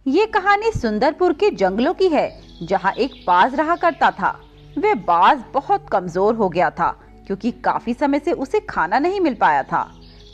ये कहानी सुंदरपुर के जंगलों की है, जहाँ एक बाज रहा करता था। वह बाज बहुत कमजोर हो गया था क्योंकि काफी समय से उसे खाना नहीं मिल पाया था।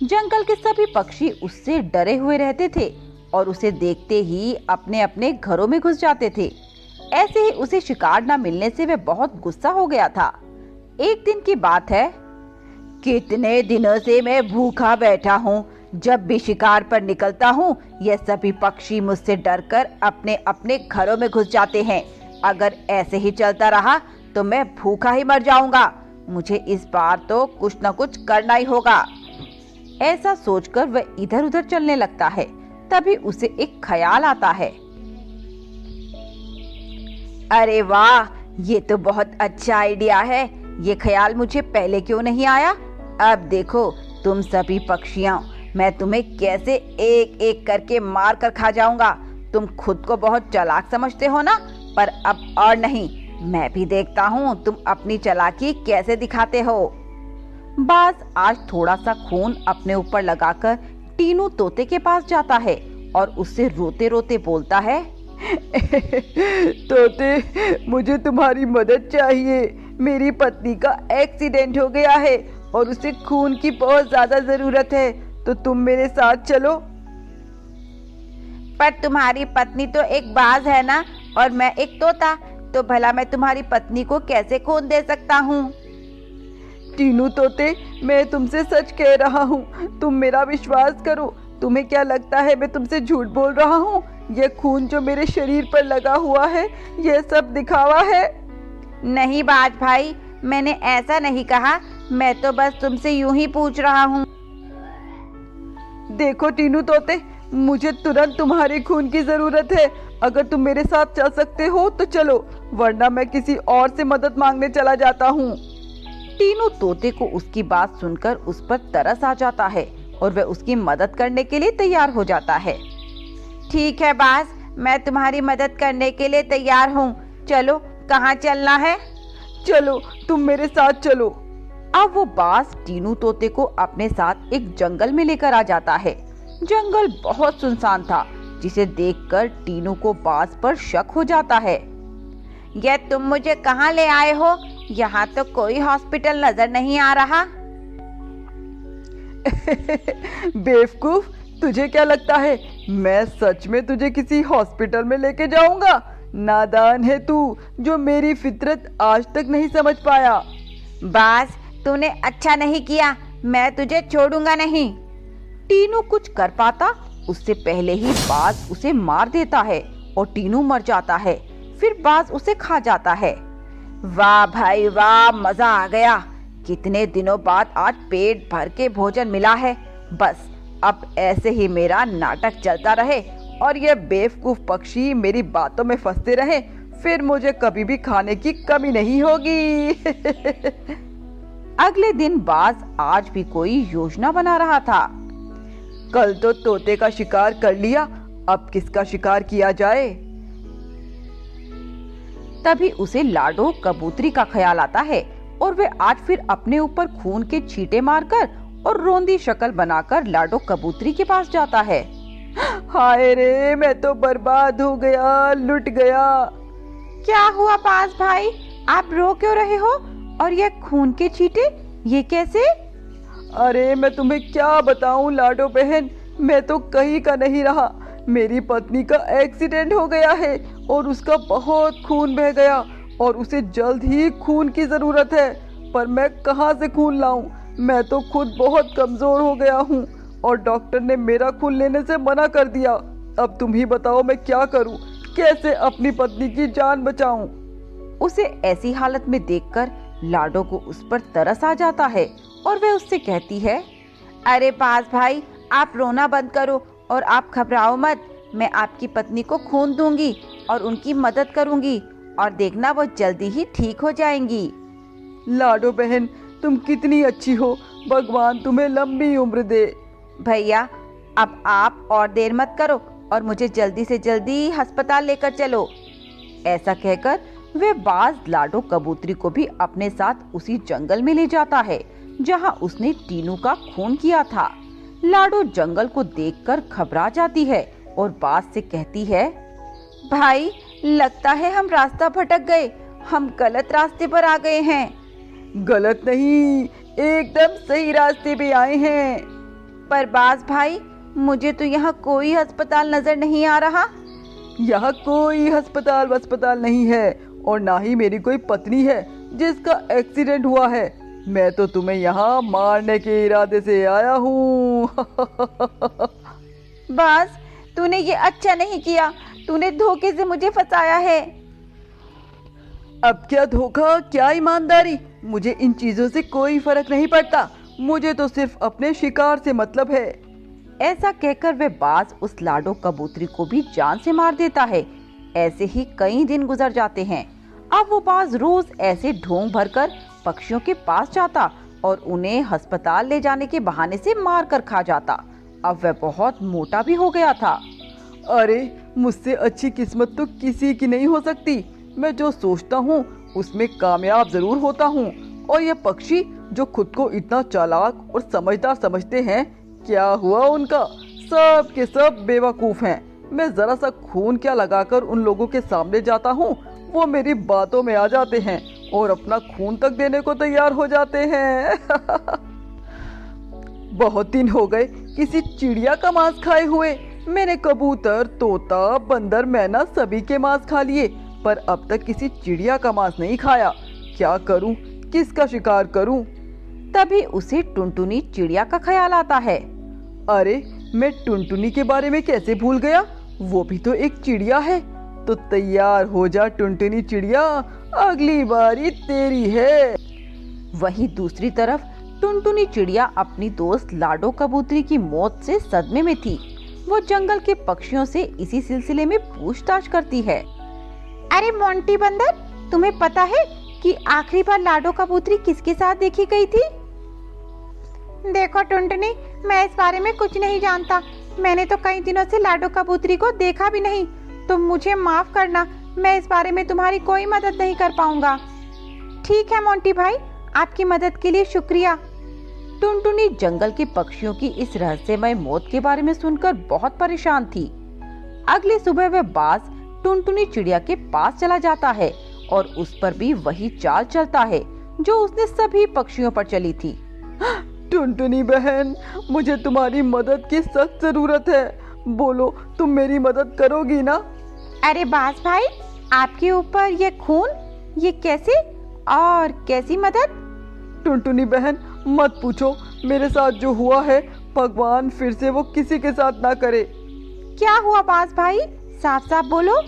जंगल के सभी पक्षी उससे डरे हुए रहते थे और उसे देखते ही अपने अपने घरों में घुस जाते थे। ऐसे ही उसे शिकार न मिलने से वह बहुत गुस्सा हो गया था। एक दिन की बात है, कितने दिनों से मैं भूखा बैठा हूँ। जब भी शिकार पर निकलता हूँ, ये सभी पक्षी मुझसे डरकर अपने अपने घरों में घुस जाते हैं। अगर ऐसे ही चलता रहा तो मैं भूखा ही मर जाऊंगा। मुझे इस बार तो कुछ न कुछ करना ही होगा। ऐसा सोचकर वह इधर उधर चलने लगता है। तभी उसे एक ख्याल आता है। अरे वाह, ये तो बहुत अच्छा आइडिया है। ये ख्याल मुझे पहले क्यों नहीं आया? अब देखो तुम सभी पक्षियों, मैं तुम्हें कैसे एक एक करके मार कर खा जाऊंगा। तुम खुद को बहुत चालाक समझते हो ना, पर अब और नहीं। मैं भी देखता हूँ तुम अपनी चालाकी कैसे दिखाते हो। बाज आज थोड़ा सा खून अपने ऊपर लगाकर टीनू तोते के पास जाता है और उससे रोते रोते बोलता है, तोते, मुझे तुम्हारी मदद चाहिए। मेरी पत्नी का एक्सीडेंट हो गया है और उसे खून की बहुत ज्यादा जरूरत है, तो तुम मेरे साथ चलो। पर तुम्हारी पत्नी तो एक बाज है ना, और मैं एक तोता, तो भला मैं तुम्हारी पत्नी को कैसे खून दे सकता हूँ? टीनू तोते, मैं तुमसे सच कह रहा हूँ, तुम मेरा विश्वास करो। तुम्हें क्या लगता है मैं तुमसे झूठ बोल रहा हूँ? यह खून जो मेरे शरीर पर लगा हुआ है, यह सब दिखावा है। नहीं बाज भाई, मैंने ऐसा नहीं कहा। मैं तो बस तुमसे यूं ही पूछ रहा हूँ। देखो टीनू तोते, मुझे तुरंत तुम्हारे खून की जरूरत है। अगर तुम मेरे साथ चल सकते हो तो चलो, वरना मैं किसी और से मदद मांगने चला जाता हूँ। टीनू तोते को उसकी बात सुनकर उस पर तरस आ जाता है और वह उसकी मदद करने के लिए तैयार हो जाता है। ठीक है बाज, मैं तुम्हारी मदद करने के लिए तैयार हूँ। चलो, कहाँ चलना है? चलो, तुम मेरे साथ चलो। अब वो बाज टीनू तोते को अपने साथ एक जंगल में लेकर आ जाता है। जंगल बहुत सुनसान था, जिसे देखकर टीनू को बाज पर शक हो जाता है। ये तुम मुझे कहाँ ले आए हो? यहाँ तो कोई हॉस्पिटल नजर नहीं आ रहा। बेवकूफ, तुझे क्या लगता है मैं सच में तुझे किसी हॉस्पिटल में लेके जाऊंगा? नादान है तू, जो मेरी फितरत आज तक नहीं समझ पाया। बाज, तूने अच्छा नहीं किया। मैं तुझे छोड़ूंगा नहीं। टीनू कुछ कर पाता उससे पहले ही बाज उसे मार देता है और टीनू मर जाता है। फिर बाज उसे खा जाता है। वाह भाई वाह, मजा आ गया। कितने दिनों बाद आज पेट भर के भोजन मिला है। बस अब ऐसे ही मेरा नाटक चलता रहे और ये बेवकूफ पक्षी मेरी बातों में फंसते रहे, फिर मुझे कभी भी खाने की कमी नहीं होगी। अगले दिन बाज आज भी कोई योजना बना रहा था। कल तो तोते का शिकार कर लिया, अब किसका शिकार किया जाए? तभी उसे लाडो कबूतरी का ख्याल आता है और वे आज फिर अपने ऊपर खून के छींटे मारकर और रोंदी शक्ल बनाकर लाडो कबूतरी के पास जाता है। हाय रे, मैं तो बर्बाद हो गया, लुट गया। क्या हुआ बाज भाई, आप रो क्यों रहे हो? और ये खून के छींटे, ये कैसे? अरे मैं तुम्हें क्या बताऊं लाडो बहन, मैं तो कहीं का नहीं रहा। मेरी पत्नी का एक्सीडेंट हो गया है और उसका बहुत खून बह गया और उसे जल्द ही खून की जरूरत है, पर मैं कहाँ से खून लाऊं? मैं तो खुद बहुत कमजोर हो गया हूँ और डॉक्टर ने मेरा खून लेने से मना कर दिया। अब तुम ही बताओ मैं क्या करूं, कैसे अपनी पत्नी की जान बचाऊं? उसे ऐसी हालत में देखकर लाडो को उस पर तरस आ जाता है और वह उससे कहती है, अरे बाज भाई, आप रोना बंद करो और आप घबराओ मत। मैं आपकी पत्नी को खून दूंगी और उनकी मदद करूंगी और देखना वो जल्दी ही ठीक हो जाएंगी। लाडो बहन, तुम कितनी अच्छी हो, भगवान तुम्हें लंबी उम्र दे। भैया, अब आप और देर मत करो और मुझे जल्दी से जल्दी अस्पताल लेकर चलो। ऐसा कहकर वे बाज लाडो कबूतरी को भी अपने साथ उसी जंगल में ले जाता है जहां उसने टीनू का खून किया था। लाडो जंगल को देखकर घबरा जाती है, और बाज से कहती है, भाई लगता है हम रास्ता भटक गए, हम गलत रास्ते पर आ गए हैं। गलत नहीं, एकदम सही रास्ते पे आए हैं। पर बाज भाई, मुझे तो यहाँ कोई अस्पताल नजर नहीं आ रहा। यहाँ कोई अस्पताल नहीं है और ना ही मेरी कोई पत्नी है जिसका एक्सीडेंट हुआ है। मैं तो तुम्हें यहाँ मारने के इरादे से आया हूँ। बाज, तूने ये अच्छा नहीं किया, तूने धोखे से मुझे फंसाया है। अब क्या धोखा, क्या ईमानदारी, मुझे इन चीजों से कोई फर्क नहीं पड़ता। मुझे तो सिर्फ अपने शिकार से मतलब है। ऐसा कहकर वह बाज उस लाडो कबूतरी को भी जान से मार देता है। ऐसे ही कई दिन गुजर जाते हैं। अब वो बाज रोज ऐसे ढोंग भरकर पक्षियों के पास जाता और उन्हें अस्पताल ले जाने के बहाने से मार कर खा जाता। अब वह बहुत मोटा भी हो गया था। अरे मुझसे अच्छी किस्मत तो किसी की नहीं हो सकती। मैं जो सोचता हूँ उसमें कामयाब जरूर होता हूँ। और ये पक्षी जो खुद को इतना चालाक और समझदार समझते हैं, क्या हुआ उनका? सब के सब बेवकूफ हैं। मैं जरा सा खून क्या लगाकर उन लोगों के सामने जाता हूँ, वो मेरी बातों में आ जाते हैं और अपना खून तक देने को तैयार हो जाते हैं। बहुत दिन हो गए किसी चिड़िया का मांस खाए हुए। मैंने कबूतर, तोता, बंदर, मैना सभी के मांस खा लिए, पर अब तक किसी चिड़िया का मांस नहीं खाया। क्या करूं, किसका शिकार करूं? तभी उसे टुनटुनी चिड़िया का ख्याल आता है। अरे मैं टुनटुनी के बारे में कैसे भूल गया, वो भी तो एक चिड़िया है। तो तैयार हो जा टुनटुनी चिड़िया, अगली बारी तेरी है। वहीं दूसरी तरफ टुनटुनी चिड़िया अपनी दोस्त लाडो कबूतरी की मौत से सदमे में थी। वो जंगल के पक्षियों से इसी सिलसिले में पूछताछ करती है। अरे मोंटी बंदर, तुम्हें पता है कि आखिरी बार लाडो कबूतरी किसके साथ देखी गई थी? देखो टुनटुनी, मैं इस बारे में कुछ नहीं जानता। मैंने तो कई दिनों से लाडो कबूतरी को देखा भी नहीं। तुम मुझे माफ करना, मैं इस बारे में तुम्हारी कोई मदद नहीं कर पाऊंगा। ठीक है मोंटी भाई, आपकी मदद के लिए शुक्रिया। टुनटुनी जंगल के पक्षियों की इस रहस्यमय मौत के बारे में सुनकर बहुत परेशान थी। अगली सुबह वह बाज टुनटुनी चिड़िया के पास चला जाता है और उस पर भी वही चाल चलता है जो उसने सभी पक्षियों पर चली थी। टुनटुनी बहन, मुझे तुम्हारी मदद की सख्त जरूरत है। बोलो, तुम मेरी मदद करोगी ना? अरे बाज भाई, आपके ऊपर ये खून, ये कैसे और कैसी मदद? टुनटुनी बहन मत पूछो, मेरे साथ जो हुआ है भगवान फिर से वो किसी के साथ ना करे। क्या हुआ बाज भाई, साफ साफ बोलो।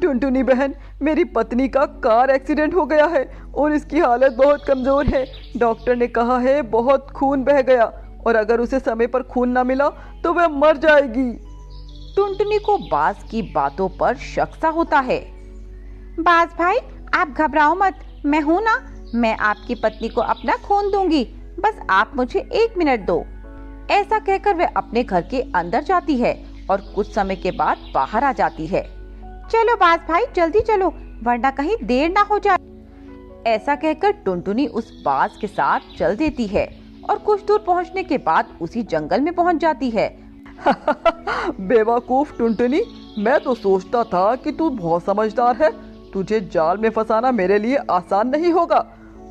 टुनटुनी बहन, मेरी पत्नी का कार एक्सीडेंट हो गया है और इसकी हालत बहुत कमजोर है। डॉक्टर ने कहा है बहुत खून बह गया और अगर उसे समय पर खून ना मिला तो वह मर जाएगी। टुनटुनी को बाज की बातों पर शक सा होता है। बाज भाई, आप घबराओ मत, मैं हूं ना, मैं आपकी पत्नी को अपना खून दूंगी, बस आप मुझे 1 मिनट दो। ऐसा कहकर वह अपने घर के अंदर जाती है और कुछ समय के बाद बाहर आ जाती है। चलो बाज भाई, जल्दी चलो, वरना कहीं देर ना हो जाए। ऐसा कहकर टुनटुनी उस बाज के साथ चल देती है और कुछ दूर पहुंचने के बाद उसी जंगल में पहुंच जाती है। बेवकूफ टुनटुनी, मैं तो सोचता था कि तू बहुत समझदार है। तुझे जाल में फंसाना मेरे लिए आसान नहीं होगा,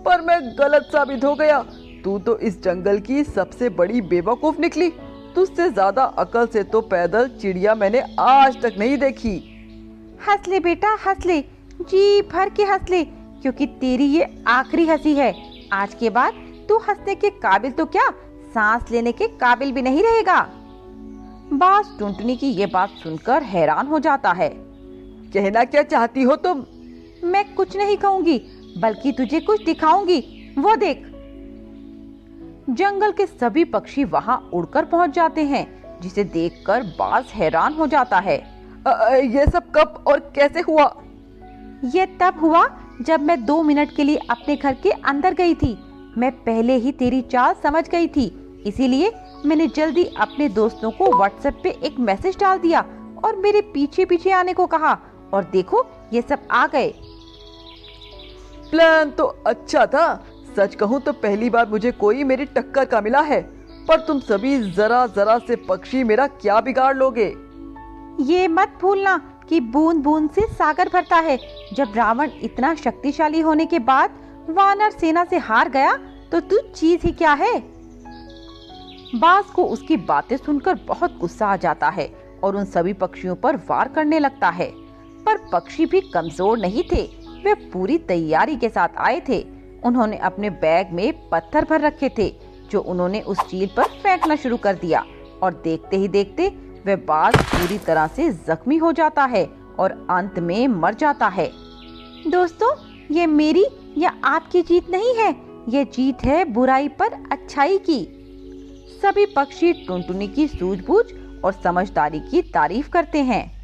पर मैं गलत साबित हो गया। तू तो इस जंगल की सबसे बड़ी बेवकूफ निकली। तुझसे ज्यादा अकल से तो पैदल चिड़िया मैंने आज तक नहीं देखी। हंस ले बेटा, हंस ले, जी भर के हंस ले, क्योंकि तेरी ये आखिरी हंसी है। आज के बाद तू हंसने के काबिल तो क्या, सांस लेने के काबिल भी नहीं रहेगा। बाज टुनटुनी की ये बात सुनकर हैरान हो जाता है। कहना क्या चाहती हो तुम? मैं कुछ नहीं कहूंगी, बल्कि तुझे कुछ दिखाऊंगी, वो देख। जंगल के सभी पक्षी वहां उड़कर पहुंच जाते हैं, जिसे देखकर बाज हैरान हो जाता है। ये सब कब और कैसे हुआ? ये तब हुआ जब मैं 2 मिनट के लिए अपने घर के अंदर गई थी। मैं पहले ही तेरी चाल समझ गई थी, इसीलिए मैंने जल्दी अपने दोस्तों को व्हाट्सएप पे एक मैसेज डाल दिया और मेरे पीछे पीछे आने को कहा, और देखो ये सब आ गए। प्लान तो अच्छा था। सच कहूँ तो पहली बार मुझे कोई मेरी टक्कर का मिला है। पर तुम सभी जरा जरा से पक्षी मेरा क्या बिगाड़ लोगे। ये मत भूलना कि बूंद बूंद से सागर भरता है। जब रावण इतना शक्तिशाली होने के बाद वानर सेना से हार गया तो तू चीज ही क्या है। बाज को उसकी बातें सुनकर बहुत गुस्सा आ जाता है और उन सभी पक्षियों पर वार करने लगता है। पर पक्षी भी कमजोर नहीं थे, वे पूरी तैयारी के साथ आए थे। उन्होंने अपने बैग में पत्थर भर रखे थे जो उन्होंने उस चील पर फेंकना शुरू कर दिया और देखते ही देखते वह बाज पूरी तरह से जख्मी हो जाता है और अंत में मर जाता है। दोस्तों, ये मेरी या आपकी जीत नहीं है, ये जीत है बुराई पर अच्छाई की। सभी पक्षी टुनटुनी की सूझबूझ और समझदारी की तारीफ करते हैं।